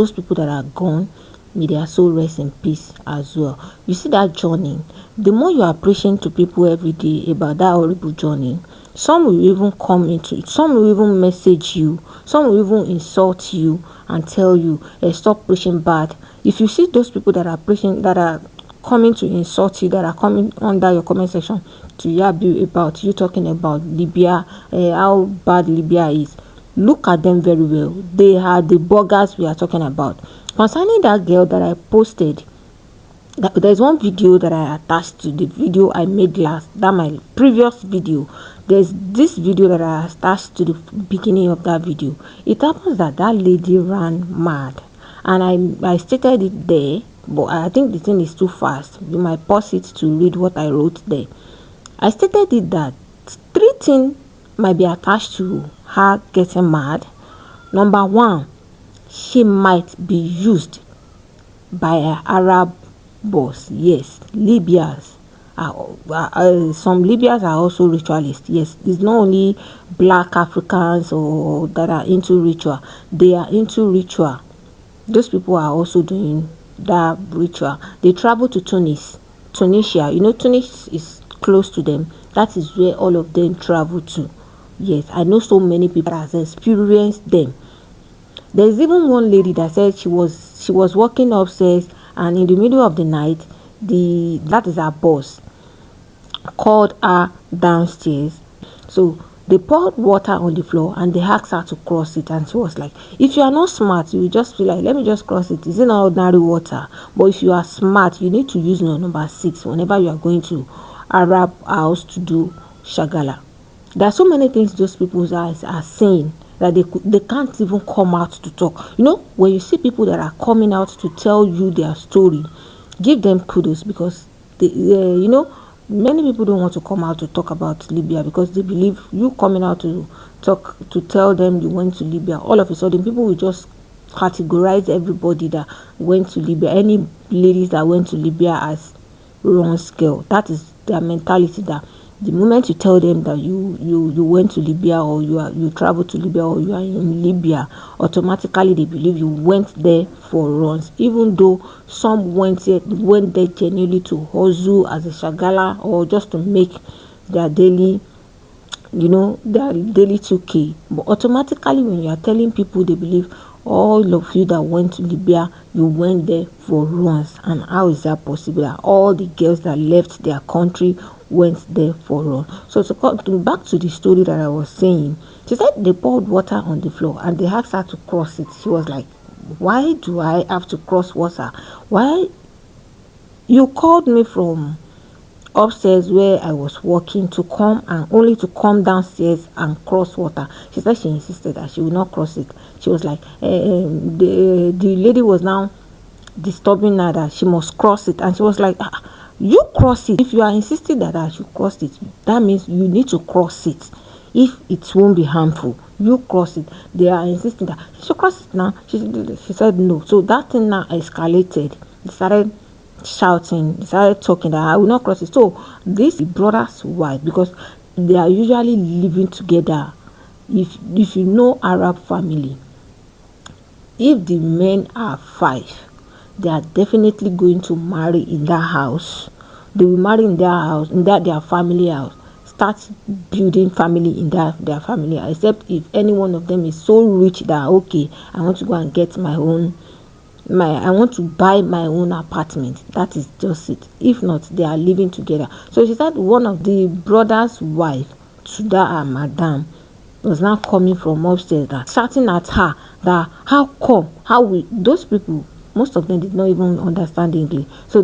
those people that are gone, may their soul rest in peace as well. You see that journey, the more you are preaching to people every day about that horrible journey, some will even come into it, some will even message you, some will even insult you and tell you, stop preaching bad. If you see those people that are preaching, that are coming to insult you, that are coming under your comment section to yab you about you talking about Libya, how bad Libya is, look at them very well. They are the bloggers we are talking about. Concerning that girl that I posted, there's one video that I attached to the video I made last, that my previous video. There's this video that I attached to the beginning of that video. It happens that that lady ran mad, and I stated it there, but I think the thing is too fast. You might pause it to read what I wrote there. I stated it that 3 things might be attached to her getting mad. Number 1, she might be used by an Arab boss. Yes, Libyans are some Libyans are also ritualists. Yes, it's not only black Africans or that are into ritual. They are into ritual. Those people are also doing that ritual. They travel to Tunisia. You know, Tunis is close to them. That is where all of them travel to. Yes, I know so many people that have experienced them. There's even one lady that said she was walking upstairs, and in the middle of the night, that is her boss called her downstairs. So they poured water on the floor and they asked her to cross it, and she was like, if you are not smart, you will just feel like, let me just cross it. It's not ordinary water. But if you are smart, you need to use number 6 whenever you are going to Arabhouse to do shagala. There are so many things those people are saying that they can't even come out to talk. You know, when you see people that are coming out to tell you their story, give them kudos, because you know, many people don't want to come out to talk about Libya because they believe you coming out to talk, to tell them you went to Libya, all of a sudden people will just categorize everybody that went to Libya, any ladies that went to Libya, as wrong scale. That is their mentality, that the moment you tell them that you went to Libya, or you traveled to Libya, or you are in Libya, automatically they believe you went there for runs, even though some went there genuinely to hustle as a shagala, or just to make their daily, you know, their daily 2k. But automatically when you are telling people, they believe all of you that went to Libya, you went there for runs. And how is that possible, that all the girls that left their country went there for run? So to back to the story that I was saying, she said they poured water on the floor and they asked her to cross it. She was like, why do I have to cross water? Why? You called me from upstairs where I was walking to come, and only to come downstairs and cross water. She said she insisted that she would not cross it. She was like, the lady was now disturbing her that she must cross it, and she was like, you cross it. If you are insisting that I should cross it, that means you need to cross it. If it won't be harmful, you cross it. They are insisting that she should cross it now. She said no. So that thing now escalated. They started shouting, they started talking that I will not cross it. So this brother's wife, because they are usually living together. If you know Arab family, if the men are 5, they are definitely going to marry in that house. They will marry in their house, in their family house, start building family in their family house. Except if any one of them is so rich that, okay, I want to go and get I want to buy my own apartment. That is just it. If not, they are living together. So she said one of the brother's wife to that madam was now coming from upstairs, that shouting at her that those people, most of them did not even understand English. So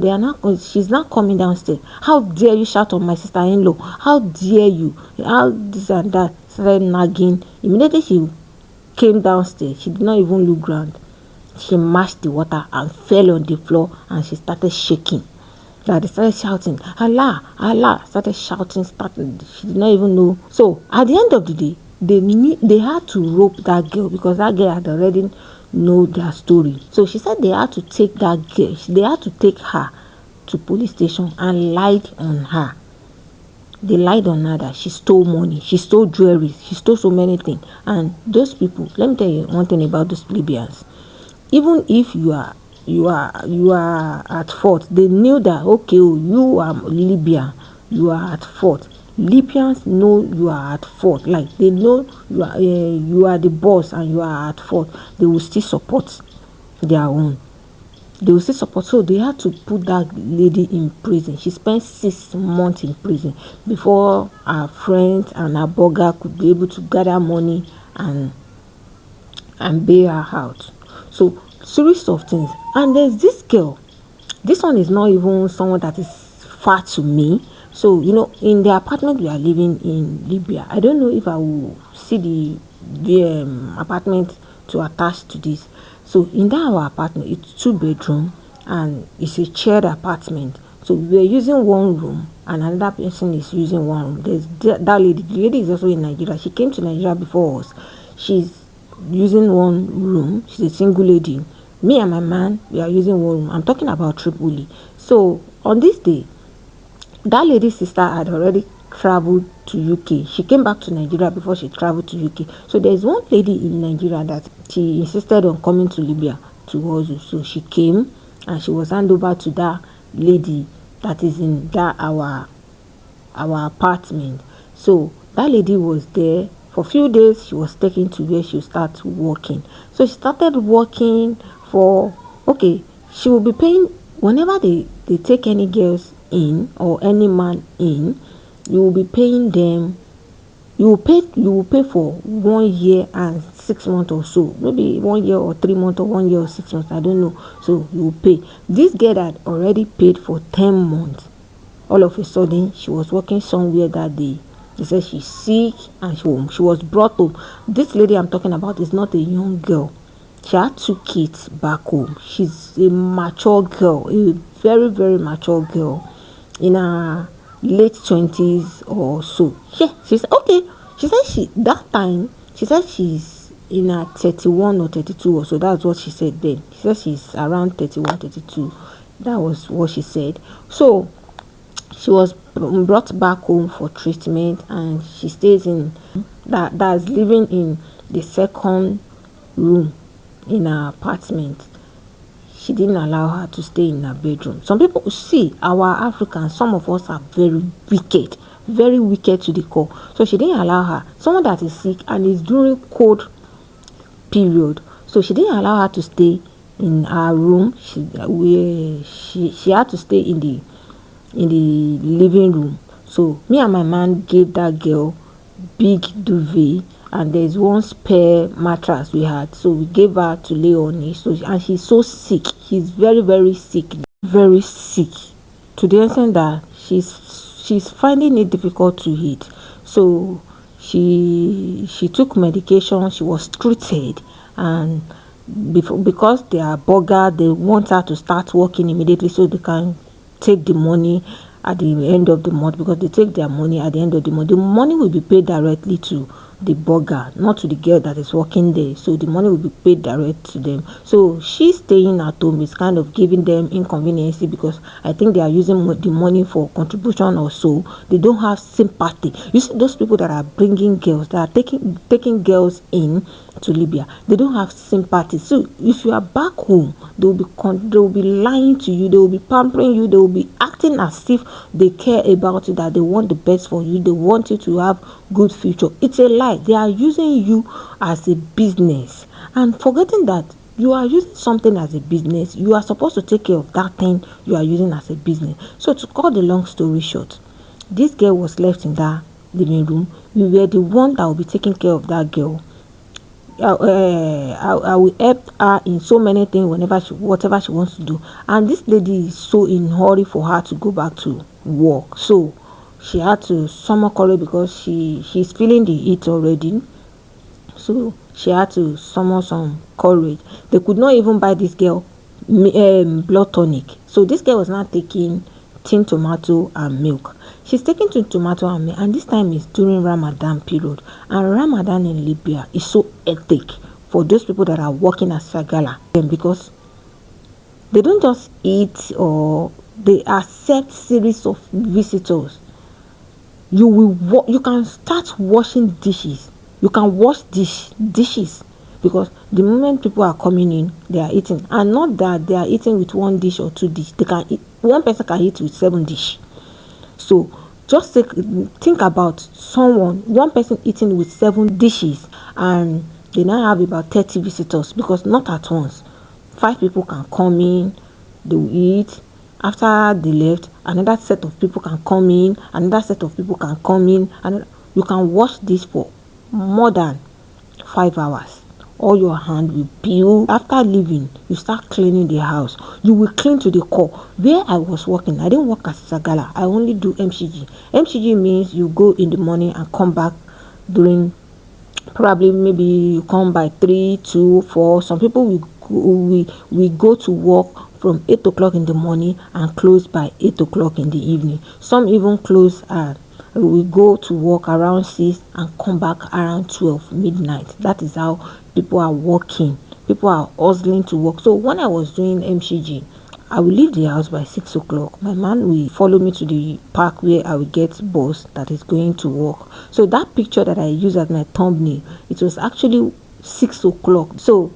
she's now coming downstairs. How dare you shout on my sister-in-law? How dare you? How this and that? Started nagging. Immediately she came downstairs, she did not even look round. She mashed the water and fell on the floor, and she started shaking. That they started shouting, Allah, Allah, started shouting, she did not even know. So at the end of the day, they had to rope that girl, because that girl had already know their story. So she said they had to take that girl, they had to take her to police station and lied on her. They lied on her that she stole money, she stole jewelry, she stole so many things. And those people, let me tell you one thing about those Libyans. even if you are at fault, they knew that, okay, oh, you are Libya, you are at fault. Libyans know you are at fault, like they know you are the boss and you are at fault. They will still support their own. They will still support. So they had to put that lady in prison. She spent 6 months in prison before her friends and her burger could be able to gather money and bail her out. So series of things. And there's this girl. This one is not even someone that is far to me. So in the apartment we are living in Libya, I don't know if I will see the apartment to attach to this. So in that our apartment, it's 2 bedroom and it's a shared apartment. So we are using one room and another person is using one room. There's that lady. The lady is also in Nigeria. She came to Nigeria before us. She's using one room. She's a single lady. Me and my man, we are using one room. I'm talking about Tripoli. So on this day, that lady's sister had already traveled to UK. She came back to Nigeria before she traveled to UK. So there's one lady in Nigeria that she insisted on coming to Libya to us. So she came and she was handed over to that lady that is in that our apartment. So that lady was there for a few days. She was taken to where she would start working. So she started working for, okay, she will be paying whenever they take any girls in or any man in. You will be paying them. You will pay for 1 year and 6 months or so, maybe 1 year or 3 months or 1 year or 6 months, I don't know. So you will pay. This girl had already paid for 10 months. All of a sudden she was working somewhere that day. They said she's sick and she was brought home. This lady I'm talking about is not a young girl. She had 2 kids back home. She's a mature girl, a very, very mature girl in her late 20s or so. Yeah, she said, okay. She said that time, she said she's in her 31 or 32 or so. That's what she said then. She said she's around 31, 32. That was what she said. So she was brought back home for treatment and she stays in that's living in the second room in her apartment. She didn't allow her to stay in her bedroom. Some people, see, our Africans, some of us are very wicked to the core. So she didn't allow her. Someone that is sick and is during cold period, so she didn't allow her to stay in her room. She had to stay in the living room. So me and my man gave that girl big duvet and there's one spare mattress we had, so we gave her to lay on it. So and she's so sick, she's very, very sick, to the extent that she's finding it difficult to eat. So she took medication, she was treated, and because they are burger, they want her to start working immediately so they can take the money at the end of the month, because they take their money at the end of the month. The money will be paid directly to the burger, not to the girl that is working there. So the money will be paid direct to them. So she's staying at home is kind of giving them inconvenience, because I think they are using the money for contribution or so. They don't have sympathy. You see those people that are bringing girls, that are taking girls in to Libya, they don't have sympathy. So if you are back home, they will be lying to you, they will be pampering you, they will be acting as if they care about you, that they want the best for you, they want you to have good future. It's a lie. They are using you as a business and forgetting that you are using something as a business. You are supposed to take care of that thing you are using as a business. So to cut the long story short, this girl was left in that living room. We were the one that will be taking care of that girl. I will help her in so many things whatever she wants to do. And this lady is so in hurry for her to go back to work. So she had to summon courage, because she's feeling the heat already. So she had to summon some courage. They could not even buy this girl blood tonic. So this girl was not taking tin tomato and milk. She's taking tin tomato and milk, and this time is during Ramadan period. And Ramadan in Libya is so hectic for those people that are working as shagala, because they don't just eat, or they accept series of visitors. You can start washing dishes. You can wash dishes because the moment people are coming in, they are eating, and not that they are eating with one dish or two dish. They can eat, one person can eat with 7 dish. So just think about one person eating with 7 dishes, and they now have about 30 visitors, because not at once. 5 people can come in, they will eat. After they left, another set of people can come in, another set of people can come in, and you can wash this for more than 5 hours. All your hand will peel. After leaving, you start cleaning the house. You will clean to the core. Where I was working, I didn't work as shagala. I only do MCG. MCG means you go in the morning and come back during, probably maybe you come by 3, 2, 4. Some people we go to work from 8 o'clock in the morning and close by 8 o'clock in the evening. Some even close at, we go to work around 6 and come back around 12 midnight. That is how people are working. People are hustling to work. So when I was doing MCG, I will leave the house by 6 o'clock. My man will follow me to the park where I will get bus that is going to work. So that picture that I use as my thumbnail, it was actually 6 o'clock. So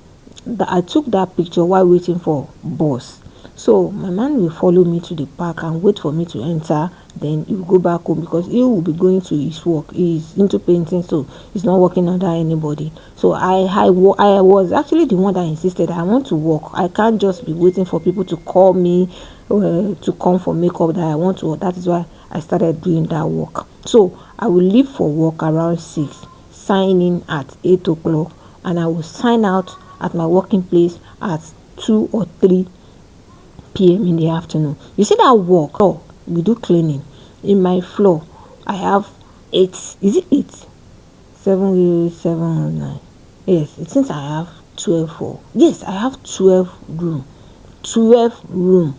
I took that picture while waiting for bus. So my man will follow me to the park and wait for me to enter. Then he will go back home, because he will be going to his work. He's into painting, so he's not working under anybody. So I was actually the one that insisted I want to work. I can't just be waiting for people to call me to come for makeup that I want to work. That is why I started doing that work. So I will leave for work around 6, sign in at 8 o'clock, and I will sign out at my working place at 2 or 3 p.m. in the afternoon. You see that work? Oh, we do cleaning. In my floor, I have 8. Is it 8? 7, 7, 9. Yes, it seems I have 12. Yes, I have 12 room. 12 room.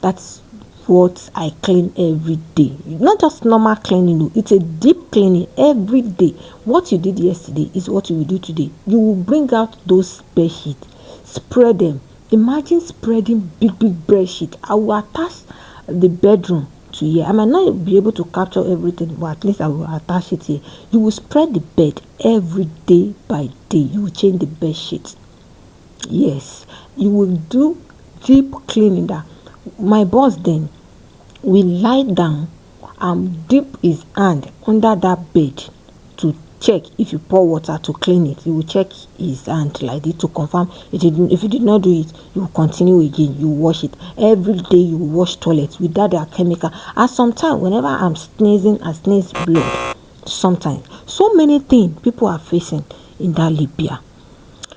That's what I clean every day. Not just normal cleaning, no. It's a deep cleaning every day. What you did yesterday is what you will do today. You will bring out those bed sheets, spread them. Imagine spreading big bed sheet. I will attach the bedroom to here. I might not be able to capture everything, but at least I will attach it here. You will spread the bed every day by day. You will change the bed sheet. Yes, you will do deep cleaning. That my boss then will lie down and dip his hand under that bed to check. If you pour water to clean it, you will check his hand like this to confirm. If you did not do it, you will continue again. You wash it every day. You wash toilets without that chemical. At some time, whenever I'm sneezing, I sneeze blood. Sometimes, so many things people are facing in that Libya.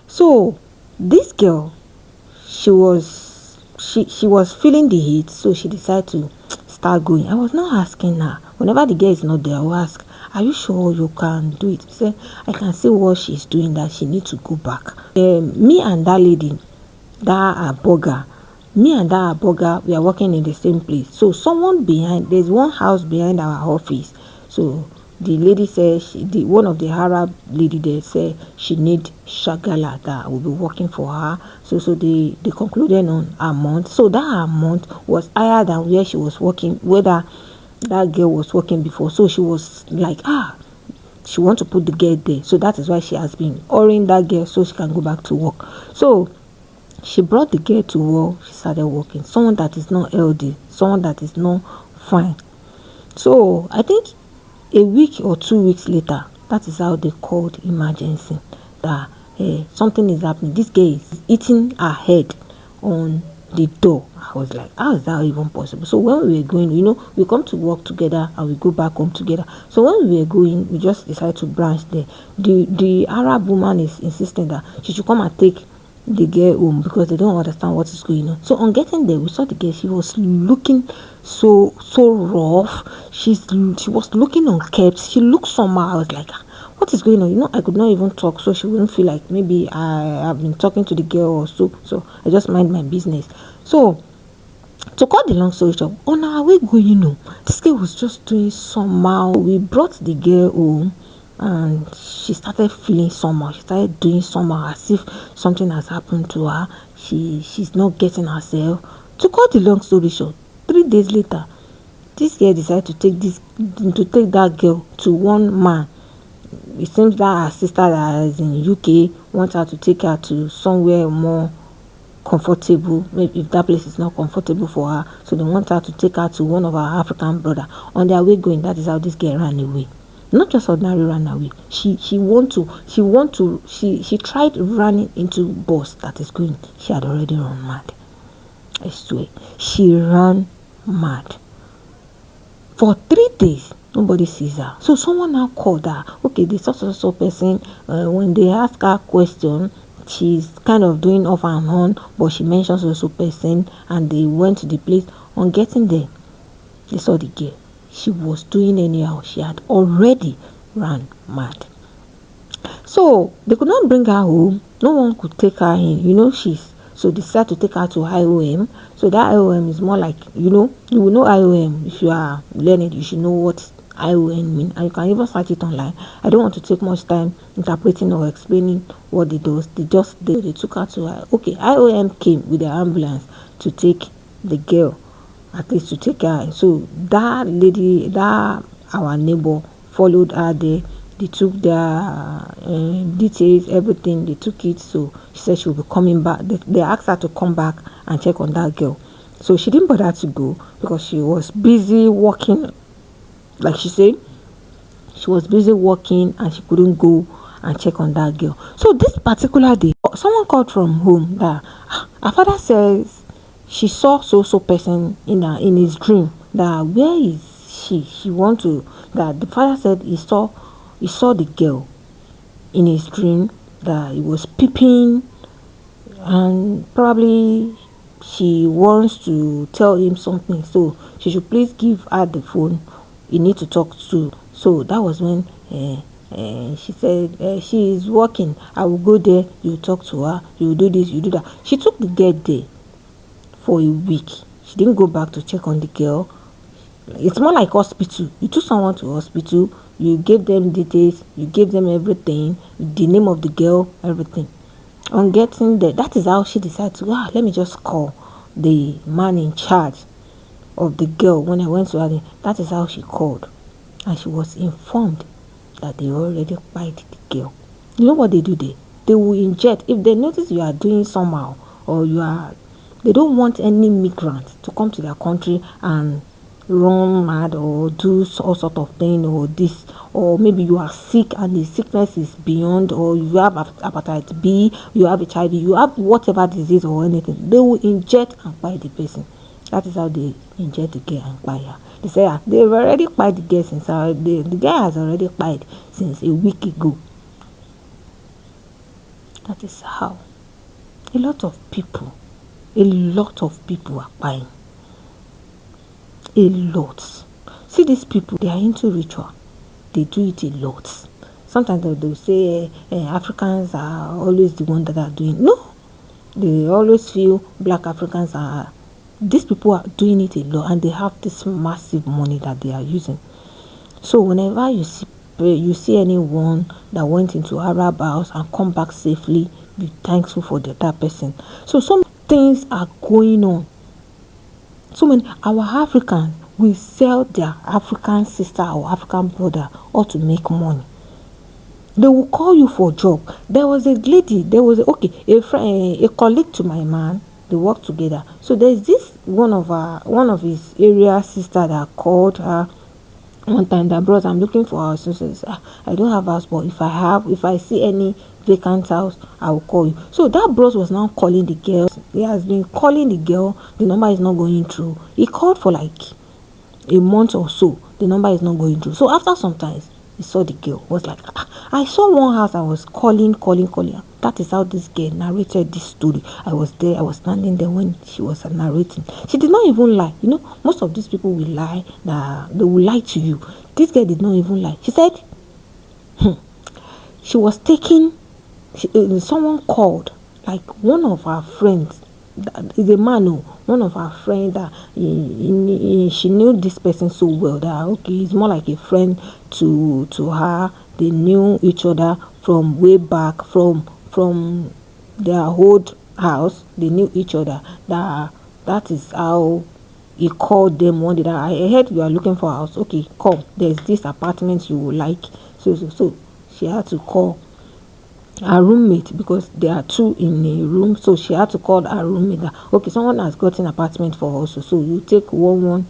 So this girl, she was feeling the heat, so she decided to start going. I was not asking her. Whenever the girl is not there, I will ask, are you sure you can do it? She said, I can see what she's doing, that she needs to go back. Me and that lady, me and that burger, we are working in the same place. So someone behind, there's one house behind our office. So the lady said, one of the Arab lady there said she need shagala that will be working for her. So they concluded on a month. So that amount was higher than where she was working, whether that girl was working before. So she was like, she want to put the girl there. So that is why she has been hurrying that girl so she can go back to work. So she brought the girl to work. She started working. Someone that is not healthy, someone that is not fine. So I think a week or 2 weeks later, that is how they called emergency, that something is happening. This girl is hitting her head on the door. I was like, how is that even possible? So when we were going, we come to work together and we go back home together. So when we were going, we just decided to branch there. The Arab woman is insisting that she should come and take the girl home because they don't understand what is going on. So on getting there, we saw the girl. She was looking so rough. She was looking unkempt. She looked somehow. I was like, what is going on? I could not even talk, so she wouldn't feel like maybe I have been talking to the girl or so. So I just mind my business. So to cut the long story short, on our way going, this girl was just doing somehow. We brought the girl home, and she started feeling somehow. She started doing somehow as if something has happened to her. She's not getting herself. To cut the long story short, 3 days later, this girl decided to take that girl to one man it seems that her sister that is in UK wants her to take her to somewhere more comfortable. Maybe if that place is not comfortable for her, so they want her to take her to one of our African brother. On their way going, that is how this girl ran away. Not just ordinary ran away. She tried running into bus that is going. She had already run mad. I swear, she ran mad. For 3 days, nobody sees her. So someone now called her. Okay, the so person. When they ask her question, she's kind of doing off and on, but she mentions so person, and they went to the place. On getting there, they saw the girl. She was doing anyhow. She had already ran mad. So they could not bring her home. No one could take her in. So they decided to take her to IOM. So that IOM is more like, you will know IOM. If you are learning, you should know what IOM means. And you can even search it online. I don't want to take much time interpreting or explaining what it does. They took her to IOM came with the ambulance to take the girl, at least to take her. So that lady, our neighbor, followed her there. They took their details, everything. They took it. So she said she will be coming back. They asked her to come back and check on that girl. So she didn't bother to go because she was busy working. Like she said, she was busy working and she couldn't go and check on that girl. So this particular day, someone called from home that her father says she saw so person in his dream. That where is she? She want to. That the father said he saw the girl in his dream, that he was peeping, and probably she wants to tell him something, so she should please give her the phone. You need to talk to. So that was when she said she is working. I will go there. You talk to her. You will do this. You do that. She took the girl there for a week. She didn't go back to check on the girl. It's more like hospital. You took someone to hospital. You gave them details. You gave them everything. The name of the girl, everything. On getting there, that is how she decided to. Let me just call the man in charge of the girl. When I went to her, that is how she called, and she was informed that they already killed the girl. You know what they do there? They will inject. If they notice you are doing somehow, or they don't want any migrant to come to their country and run mad or do all sort of thing, or this, or maybe you are sick and the sickness is beyond, or you have hepatitis B, you have HIV, you have whatever disease or anything, they will inject and buy the person. That is how they inject the girl and buy her. They say they've already bought the girl since the girl has already died since a week ago. That is how a lot of people are buying. A lot. See, these people, they are into ritual. They do it a lot. Sometimes they'll say Africans are always the one that are doing. No, they always feel black Africans are. These people are doing it a lot, and they have this massive money that they are using. So whenever you see anyone that went into Arabhouse and come back safely, be thankful for that person. So some things are going on. So many our Africans will sell their African sister or African brother or to make money. They will call you for a job. There was a lady, a friend, a colleague to my man. They work together. So there's this one of his area sister that called her one time. That bros, I'm looking for a house. So says, I don't have house, but if I see any vacant house, I will call you. So that bros was now calling the girl. He has been calling the girl. The number is not going through. He called for like a month or so. The number is not going through. So after some time, he saw the girl. Was like, I saw one house. I was calling. That is how this girl narrated this story. I was there. I was standing there when she was narrating. She did not even lie. Most of these people will lie. They will lie to you. This girl did not even lie. She said, she was taking. Someone called, like one of her friends. Is a man, one of her friends that she knew this person so well that he's more like a friend to her. They knew each other from way back, from their old house. They knew each other. That is how he called them one day. That I heard you are looking for a house. Okay, come. There's this apartment you would like. So she had to call her roommate, because there are two in a room, so she had to call her roommate that, okay, someone has got an apartment for us, so you take one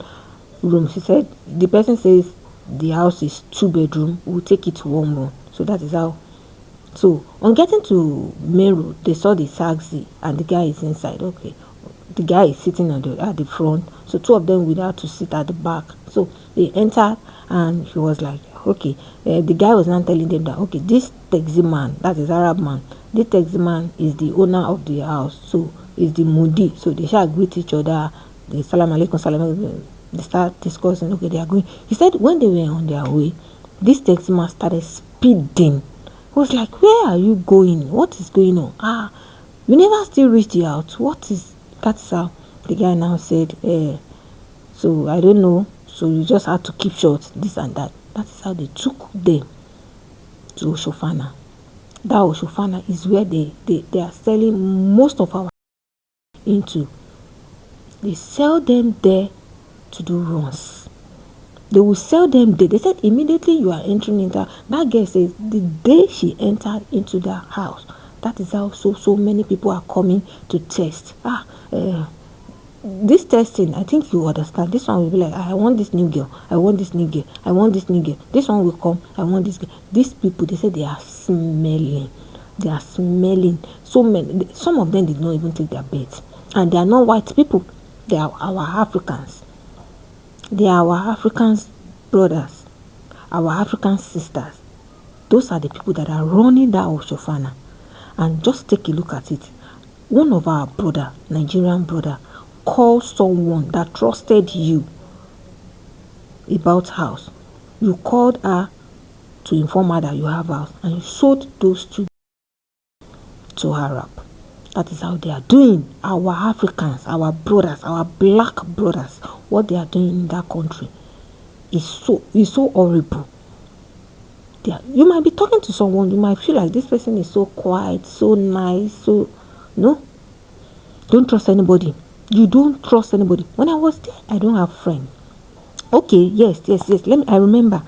room. She said the person says the house is 2 bedroom, we'll take it to 1 room. So that is how. So on getting to main road, they saw the taxi and the guy is inside. Okay, the guy is sitting at the front, so two of them would have to sit at the back. So they entered and he was like, okay, the guy was now telling them that, okay, this taxi man, that is Arab man, this taxi man is the owner of the house, so is the mudi. So they shall greet each other, the salam alaikum, salam alaikum. They start discussing. Okay, they are going. He said when they were on their way, this taxi man started speeding. He was like, where are you going? What is going on? You never still reached the house. What is that? Is how the guy now said, so I don't know, so you just had to keep short, this and that. That is how they took them to Oshofana. That Oshofana is where they are selling most of our into. They sell them there to do runs. They will sell them there. They said immediately you are entering into that girl says the day she entered into that house, that is how so many people are coming to test. This testing, I think you understand. This one will be like, I want this new girl, I want this new girl, I want this new girl. This one will come, I want this girl. These people, they say they are smelling. They are smelling. So many. Some of them did not even take their beds. And they are not white people. They are our Africans. They are our African brothers, our African sisters. Those are the people that are running that Oshofana. And just take a look at it. One of our brother, Nigerian brother, called someone that trusted you about house. You called her to inform her that you have house, and you sold those two to Arab. That is how they are doing. Our Africans, our brothers, our black brothers, what they are doing in that country is so horrible. You might be talking to someone, you might feel like this person is so quiet, so nice, so no. Don't trust anybody. You don't trust anybody. When I was there, I don't have friends. Okay, yes. I remember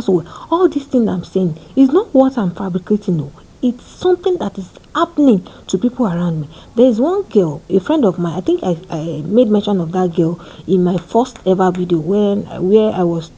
so well. All these things I'm saying is not what I'm fabricating. No, it's something that is happening to people around me. There is one girl, a friend of mine. I think I made mention of that girl in my first ever video where I was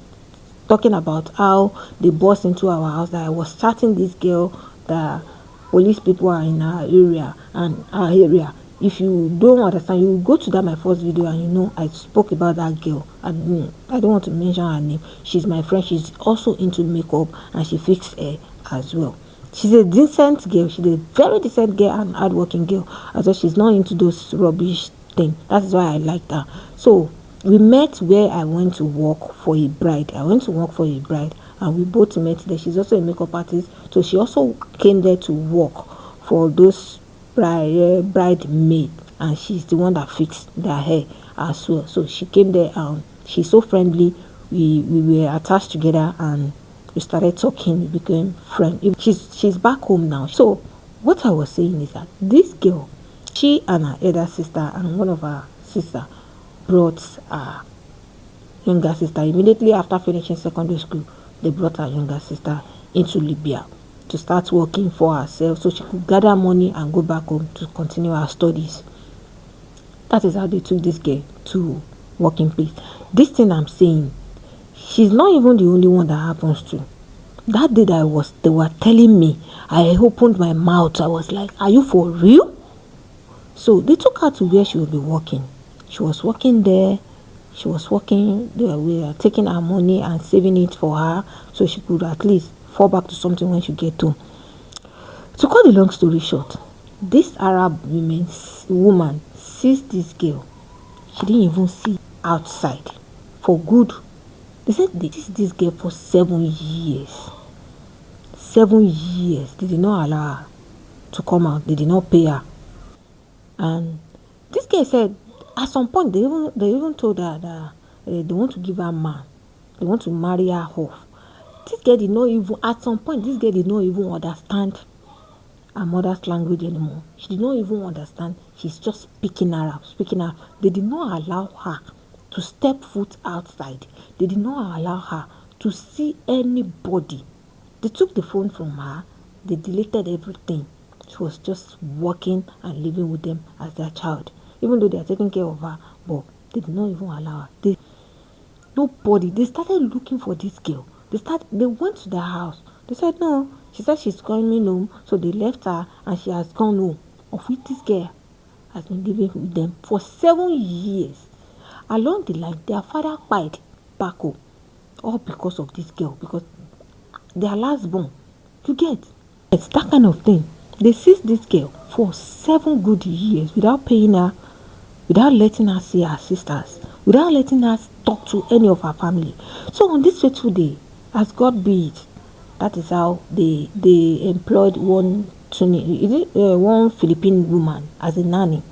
talking about how they burst into our house. That I was chatting this girl that police people are in our area and our area. If you don't understand, you go to that my first video and you know I spoke about that girl. And I don't want to mention her name. She's my friend. She's also into makeup and she fixed hair as well. She's a decent girl. She's a very decent girl and hardworking girl. As well, she's not into those rubbish things. That is why I like her. So we met where I went to work for a bride. And we both met there. She's also a makeup artist. So she also came there to work for those bridesmaid, and she's the one that fixed their hair as well. So she came there and she's so friendly. We were attached together and we started talking. We became friends. She's back home now. So what I was saying is that this girl, she and her elder sister and one of her sister brought her younger sister immediately after finishing secondary school. They brought her younger sister into Libya to start working for herself so she could gather money and go back home to continue her studies. That is how they took this girl to working place. This thing I'm saying, she's not even the only one that happens to. That day that they were telling me, I opened my mouth. I was like, are you for real? So they took her to where she would be working. She was working there. They were taking her money and saving it for her so she could at least fall back to something when she get home. To cut the long story short, this Arab woman sees this girl. She didn't even see outside for good. They said they teach this girl for 7 years. 7 years. They did not allow her to come out. They did not pay her. And this girl said at some point they even told her that they want to give her a man. They want to marry her off. This girl did not even, at some point, this girl did not even understand her mother's language anymore. She did not even understand. She's just speaking Arab. They did not allow her to step foot outside. They did not allow her to see anybody They took the phone from her. They deleted everything. She was just working and living with them as their child. Even though they are taking care of her, but they did not even allow her. Nobody. They started looking for this girl. They went to their house. They said no. She said she's coming home. So they left her and she has gone home. Of which this girl has been living with them for 7 years. Along the line, their father died back home. All because of this girl. Because their last born. You get? It's that kind of thing. They seized this girl for 7 good years without paying her, without letting her see her sisters, without letting her talk to any of her family. So on this fateful day, as God be it, that is how they employed one Philippine woman as a nanny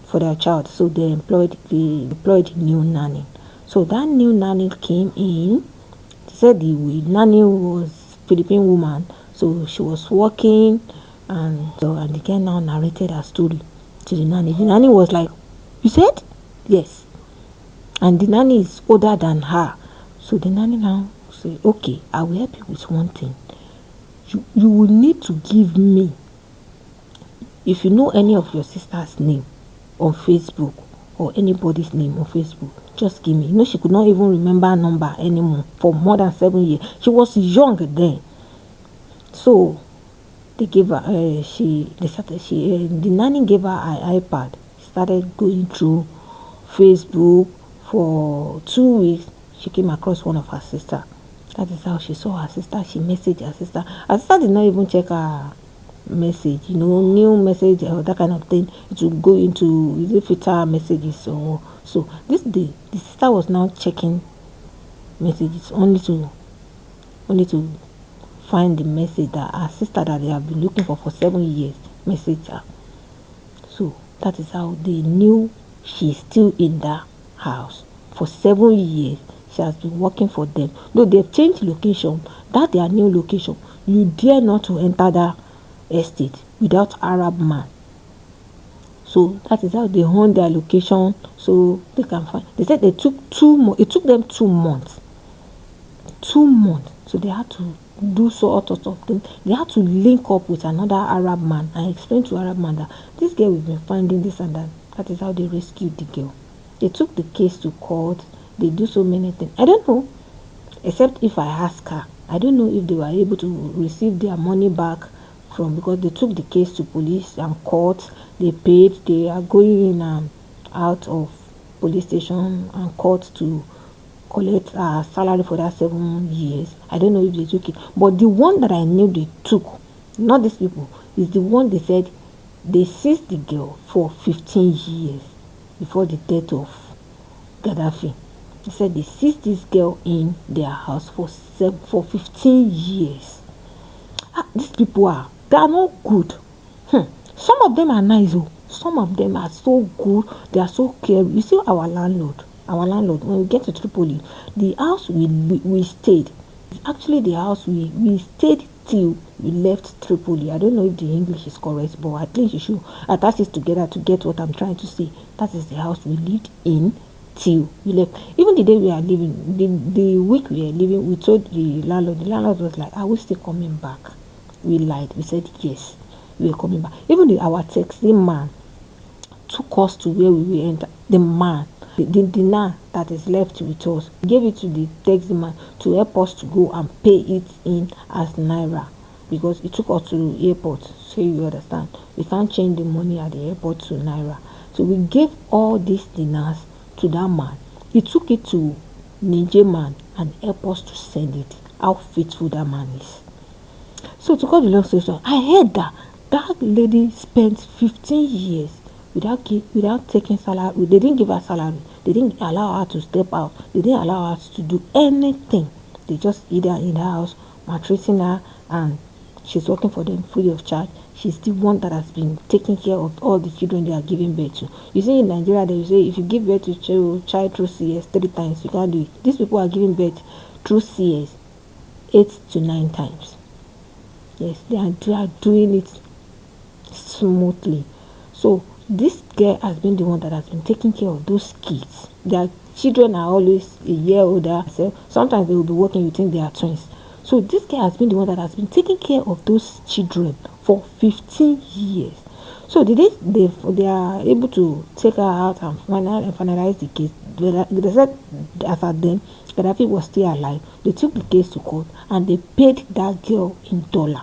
for their child. So they employed new nanny. So that new nanny came in. They said the nanny was Philippine woman, so she was working, and the girl now narrated her story to the nanny. The nanny was like, "You said?" "Yes." And the nanny is older than her. So the nanny now say, "Okay, I will help you with one thing. You will need to give me, if you know any of your sister's name on Facebook or anybody's name on Facebook, just give me." She could not even remember her number anymore for more than 7 years. She was young then. So they gave her the nanny gave her an iPad. Started going through Facebook. For 2 weeks, she came across one of her sister. That is how she saw her sister. She messaged her sister. Her sister did not even check her message, new message or that kind of thing. It would go into filter messages or so. This day, the sister was now checking messages only to find the message that her sister that they have been looking for 7 years messaged her. So that is how they knew she's still in that house. For 7 years, she has been working for them. Though they've changed location, that their new location, you dare not to enter that estate without Arab man. So that is how they own their location, so they can find. They said it took them 2 months. 2 months. So they had to do sort of thing. They had to link up with another Arab man and explain to Arab man that this girl we've been finding this and that. That is how they rescued the girl. They took the case to court. They do so many things. I don't know, except if I ask her. I don't know if they were able to receive their money back because they took the case to police and court. They paid. They are going in and out of police station and court to collect salary for that 7 years. I don't know if they took it. But the one that I knew they took, not these people, is the one they said they seized the girl for 15 years before the death of Gaddafi. They said they seized this girl in their house for 15 years. These people they are not good. Some of them are nice. Some of them are so good. They are so caring. You see our landlord, when we get to Tripoli, the house we stayed, actually the house we stayed till we left Tripoli. I don't know if the English is correct, but at least you should attach it together to get what I'm trying to say. That is the house we lived in till we left. Even the day we are leaving, the week we are leaving, we told the landlord was like, "Are we still coming back?" We lied. We said yes, we are coming back. Even our taxi man took us to where we will enter. The man, the dinar that is left with us, gave it to the taxi man to help us to go and pay it in as naira, because it took us to the airport. So you understand, we can't change the money at the airport to naira. So we gave all these dinars to that man. He took it to Niger man and helped us to send it. How faithful that man is. So to cut the long story short, I heard that lady spent 15 years without taking salary. They didn't give her salary. They didn't allow her to step out. They didn't allow her to do anything. They just hid her in the house, maltreating her, and she's working for them free of charge. She's the one that has been taking care of all the children they are giving birth to. You see, in Nigeria, they say if you give birth to child through CS 3 times, you can't do it. These people are giving birth through CS 8 to 9 times. Yes, they are doing it smoothly. So this girl has been the one that has been taking care of those kids. Their children are always a year older. So sometimes they will be working, you think they are twins. So this guy has been the one that has been taking care of those children for 15 years. So they are able to take her out and finalize the case. They said as at then Gaddafi was still alive. They took the case to court and they paid that girl in dollar.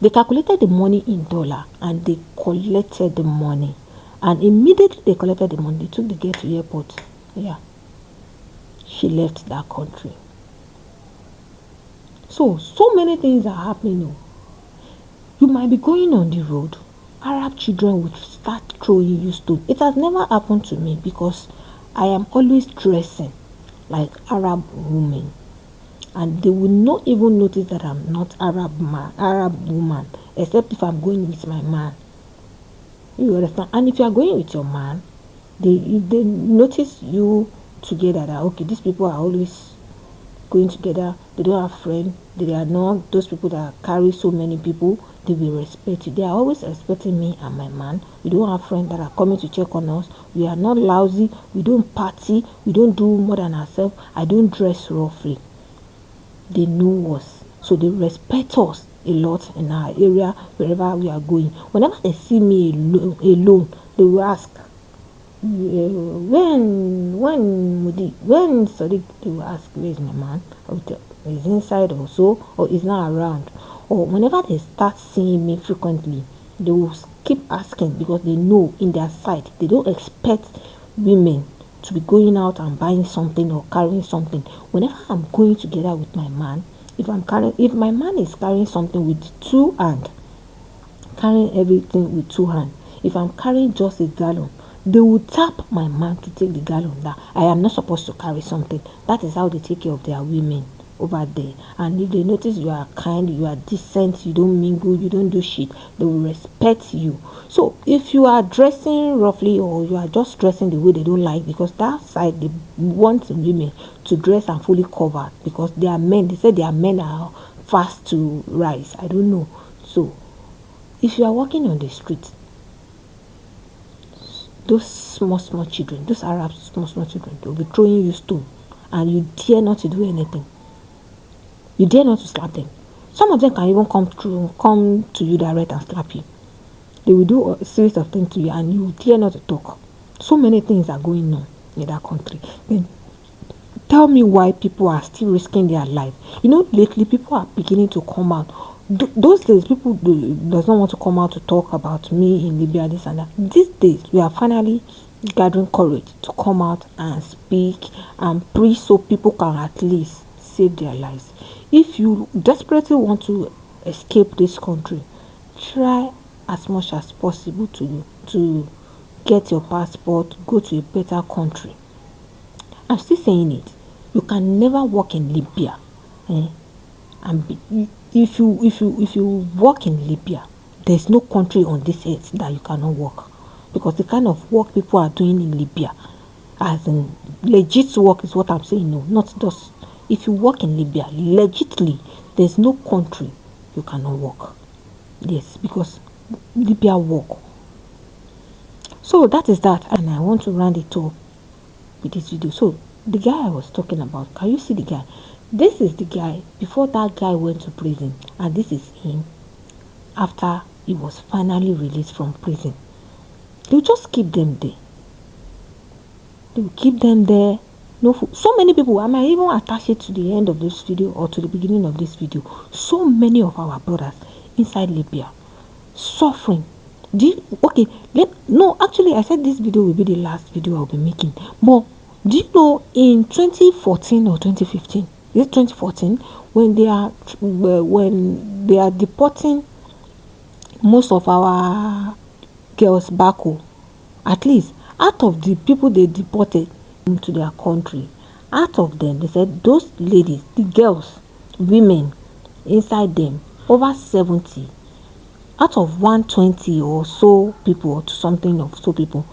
They calculated the money in dollar and they collected the money. And immediately they collected the money, they took the girl to the airport. Yeah. She left that country. So many things are happening. You might be going on the road. Arab children will start throwing you stones. It has never happened to me because I am always dressing like Arab women. And they will not even notice that I'm not Arab woman, except if I'm going with my man. You understand? And if you are going with your man, they notice you together that okay, these people are always going together. They don't have friends. They are not those people that carry so many people. They will respect you. They are always respecting me and my man. We don't have friends that are coming to check on us. We are not lousy. We don't party. We don't do more than ourselves. I don't dress roughly. They know us, so they respect us a lot in our area wherever we are going. Whenever they see me alone, they will ask, when Sadiq, they will ask, where is my man? He's inside also, or he's not around. Or whenever they start seeing me frequently, they will keep asking because they know in their side they don't expect women to be going out and buying something or carrying something. Whenever I'm going together with my man, if my man is carrying something with two hands, carrying everything with two hands, if I'm carrying just a gallon, they will tap my man to take the gallon that I am not supposed to carry something. That is how they take care of their women over there. And if they notice you are kind, you are decent, you don't mingle, you don't do shit, they will respect you. So if you are dressing roughly or you are just dressing the way they don't like, because that side they want women to dress and fully covered because they are men. They say their men are fast to rise. I don't know. So if you are walking on the street, those small children, those Arab small children, they will be throwing you stone and you dare not to do anything. You dare not to slap them. Some of them can even come to you direct and slap you. They will do a series of things to you and you dare not to talk. So many things are going on in that country. Then tell me why people are still risking their life. Lately people are beginning to come out. Those days people does not want to come out to talk about me in Libya, this and that. These days we are finally gathering courage to come out and speak and preach so people can at least save their lives. If you desperately want to escape this country, try as much as possible to get your passport, go to a better country. I'm still saying it. You can never work in Libya. If you work in Libya, there's no country on this earth that you cannot work, because the kind of work people are doing in Libya, as in legit work, is what I'm saying. No, not just. If you work in Libya legitly, there's no country you cannot work. Yes, because Libya work. So that is that, and I want to round it up with this video. So the guy I was talking about, can you see the guy? This is the guy before that guy went to prison, and this is him after he was finally released from prison. They'll just keep them there. They'll keep them there. No food. So many people, I might even attach it to the end of this video or to the beginning of this video. So many of our brothers inside Libya suffering. Actually I said this video will be the last video I'll be making. But do you know in 2014 or 2015, is it 2014, when they are deporting most of our girls back home, at least out of the people they deported into their country, out of them, they said those ladies, the girls, women inside them, over 70 out of 120 or so people, or something of so people,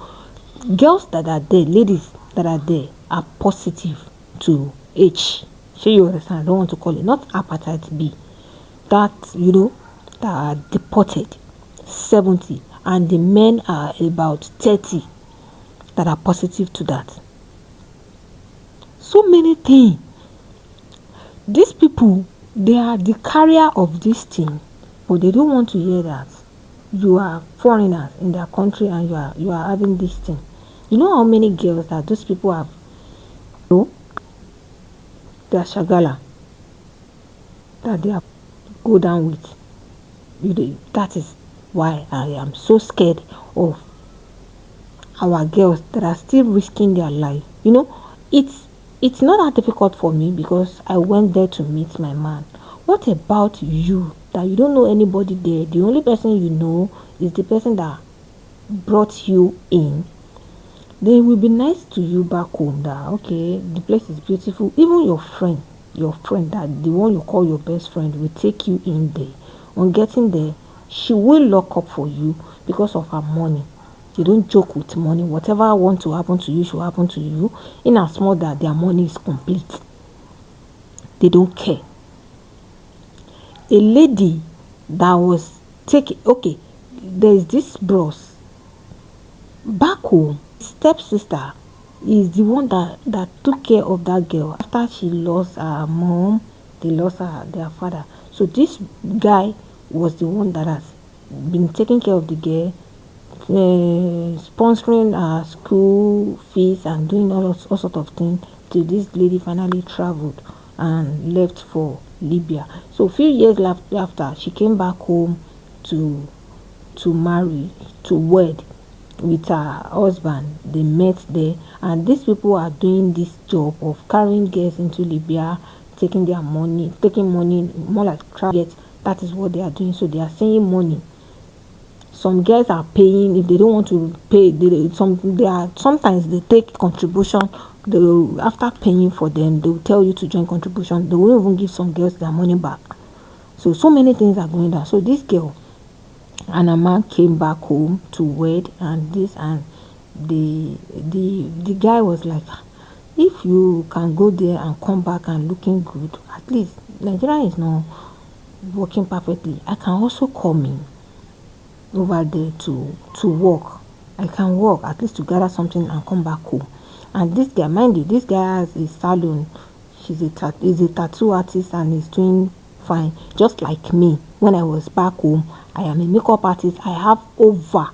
girls that are there, ladies that are there, are positive to H. So you understand? I don't want to call it, not hepatitis B, that that are deported, 70, and the men are about 30 that are positive to that. So many things. These people, they are the carrier of this thing, but they don't want to hear that you are foreigners in their country and you are having this thing. You know how many girls that those people have? No, they are shagala that they are go down with. That is why I am so scared of our girls that are still risking their life. It's not that difficult for me because I went there to meet my man. What about you that you don't know anybody there? The only person you know is the person that brought you in. They will be nice to you back home that okay, the place is beautiful. Even your friend that the one you call your best friend will take you in there. On getting there, she will lock up for you because of her money. They don't joke with money. Whatever want to happen to you should happen to you. In as small that their money is complete. They don't care. A lady that was taking okay, there's this bros back home. Stepsister is the one that took care of that girl after she lost her mom. They lost their father. So this guy was the one that has been taking care of the girl, sponsoring her school fees and doing all sort of things till this lady finally traveled and left for Libya. So a few years after, she came back home to marry, to wed with her husband. They met there, and these people are doing this job of carrying girls into Libya, taking their money, taking money, more like travel. That is what they are doing. So they are saving money. Some girls are paying if they don't want to pay. Sometimes they take contribution. After paying for them, they will tell you to join contribution. They will even give some girls their money back. So many things are going down. So this girl and a man came back home to wed, and the guy was like, if you can go there and come back and looking good, at least Nigeria is not working perfectly. I can also come in over there to work. I can work at least to gather something and come back home. And this guy, mind you, this guy has a salon. He's a tattoo artist and he's doing fine, just like me. When I was back home, I am a makeup artist. I have over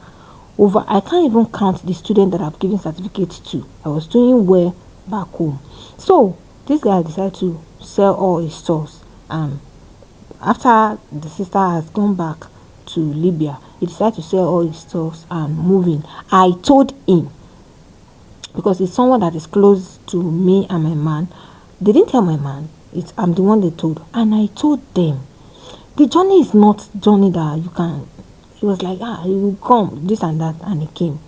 I can't even count the students that I've given certificates to. I was doing well back home. So this guy decided to sell all his stores. After the sister has gone back to Libya, he decided to sell all his stuff and move in. I told him, because it's someone that is close to me and my man. They didn't tell my man. I'm the one they told. And I told them, the journey is not journey that you can. He was like, he will come, this and that, and he came.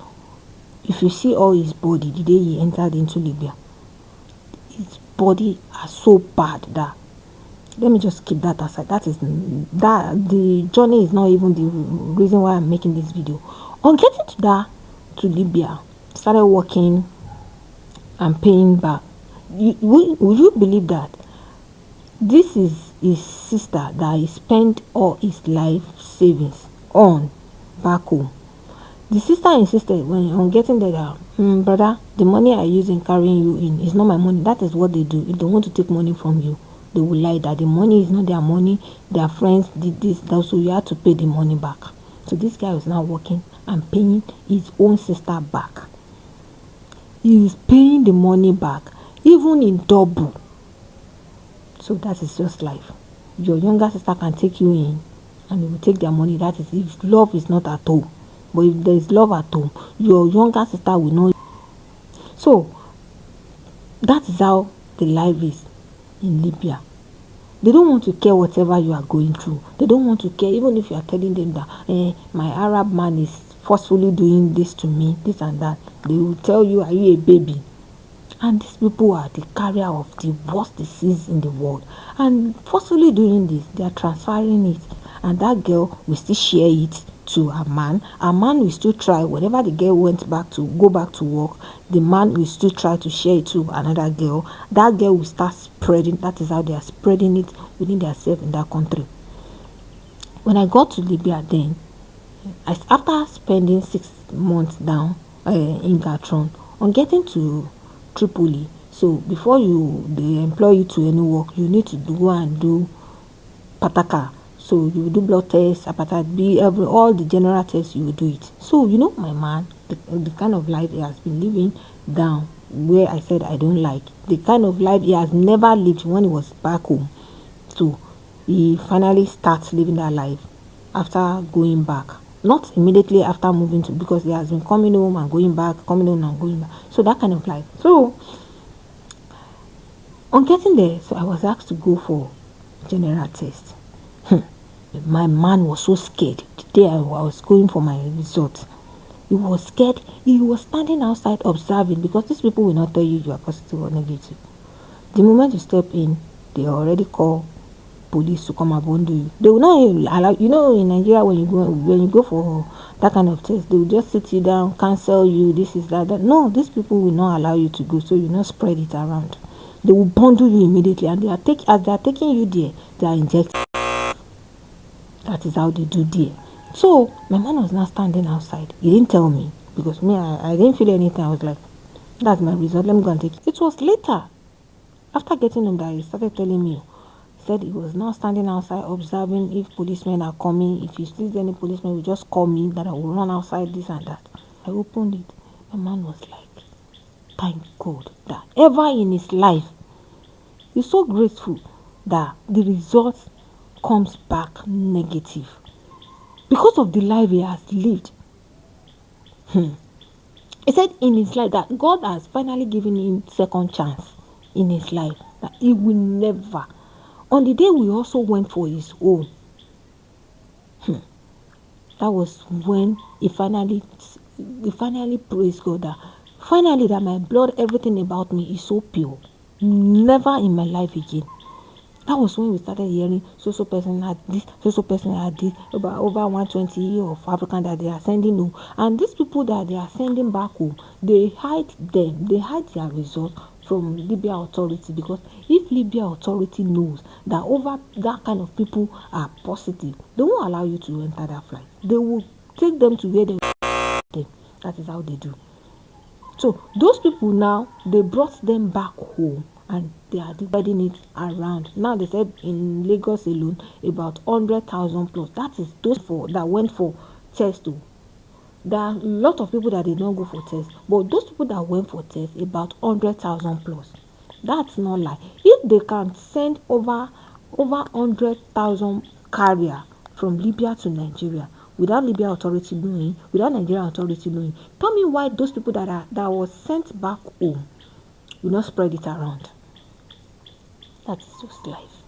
If you see all his body the day he entered into Libya, his body are so bad that, let me just keep that aside. That the journey is not even the reason why I'm making this video. On getting to Libya, started working and paying back. Will you believe that this is his sister that he spent all his life savings on back home? The sister insisted when on getting there that, brother, the money I use in carrying you in is not my money. That is what they do. If they want to take money from you, they will lie that the money is not their money. Their friends did this, that, so you have to pay the money back. So this guy was now working and paying his own sister back. He is paying the money back, even in double. So that is just life. Your younger sister can take you in and they will take their money. That is if love is not at home. But if there is love at home, your younger sister will know. So that is how the life is in Libya. They don't want to care whatever you are going through. They don't want to care even if you are telling them that my Arab man is forcefully doing this to me, this and that. They will tell you, are you a baby? And these people are the carrier of the worst disease in the world. And forcefully doing this, they are transferring it. And that girl will still share it to her man. Her man will still try, whenever the girl go back to work, the man will still try to share it to another girl. That girl will start spreading. That is how they are spreading it within themselves in that country. When I got to Libya then, after spending 6 months down in Gatron, on getting to Tripoli, So before they employ you to any work, you need to go and do pataka. So you will do blood tests, hepatitis B, all the general tests, you will do it. So my man, the kind of life he has been living down where I said I don't like, the kind of life he has never lived when he was back home. So he finally starts living that life after going back. Not immediately after moving to, because he has been coming home and going back, coming home and going back. So that kind of life. So on getting there, so I was asked to go for general test. My man was so scared the day I was going for my result. He was scared. He was standing outside observing, because these people will not tell you are positive or negative. The moment you step in, they already call police to come abandon you. They will not allow, in Nigeria, when you go for that kind of test, they will just sit you down, cancel you, this is that. No, these people will not allow you to go, so you not spread it around. They will bundle you immediately, and as they are taking you there, they are injecting. That is how they do there. So my man was now standing outside. He didn't tell me, because me, I didn't feel anything. I was like, that's my result, let me go and take it. It was later, after getting him, that he started telling me. He said he was now standing outside observing if policemen are coming. If he sees any policemen, he will just call me, that I will run outside, this and that. I opened it. My man was like, thank God that ever in his life, he's so grateful that the result comes back negative, because of the life he has lived. He said in his life that God has finally given him second chance in his life, that he will never. On the day we also went for his own, that was when he finally praised God that finally that my blood, everything about me is so pure. Never in my life again. That was when we started hearing so person had this, so person had this, about over 120 of African that they are sending home. And these people that they are sending back home, they hide their result from Libya authority, because if Libya authority knows that over that kind of people are positive, they won't allow you to enter that flight. They will take them to where they them. That is how they do. So those people now, they brought them back home, and they are dividing it around. Now they said in Lagos alone, about 100,000 plus. That is those that went for test too. There are a lot of people that did not go for test, but those people that went for test, about 100,000 plus. That's not lie. If they can send over 100,000 carrier from Libya to Nigeria without Libya authority knowing, without Nigerian authority knowing, tell me why those people that was sent back home will not spread it around. That is just life.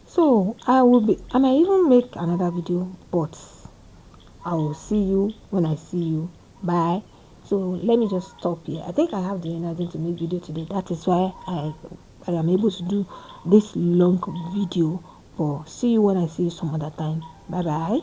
So I might even make another video, but I will see you when I see you. Bye. So let me just stop here. I think I have the energy to make video today. That is why I am able to do this long video. But see you when I see you some other time. Bye bye.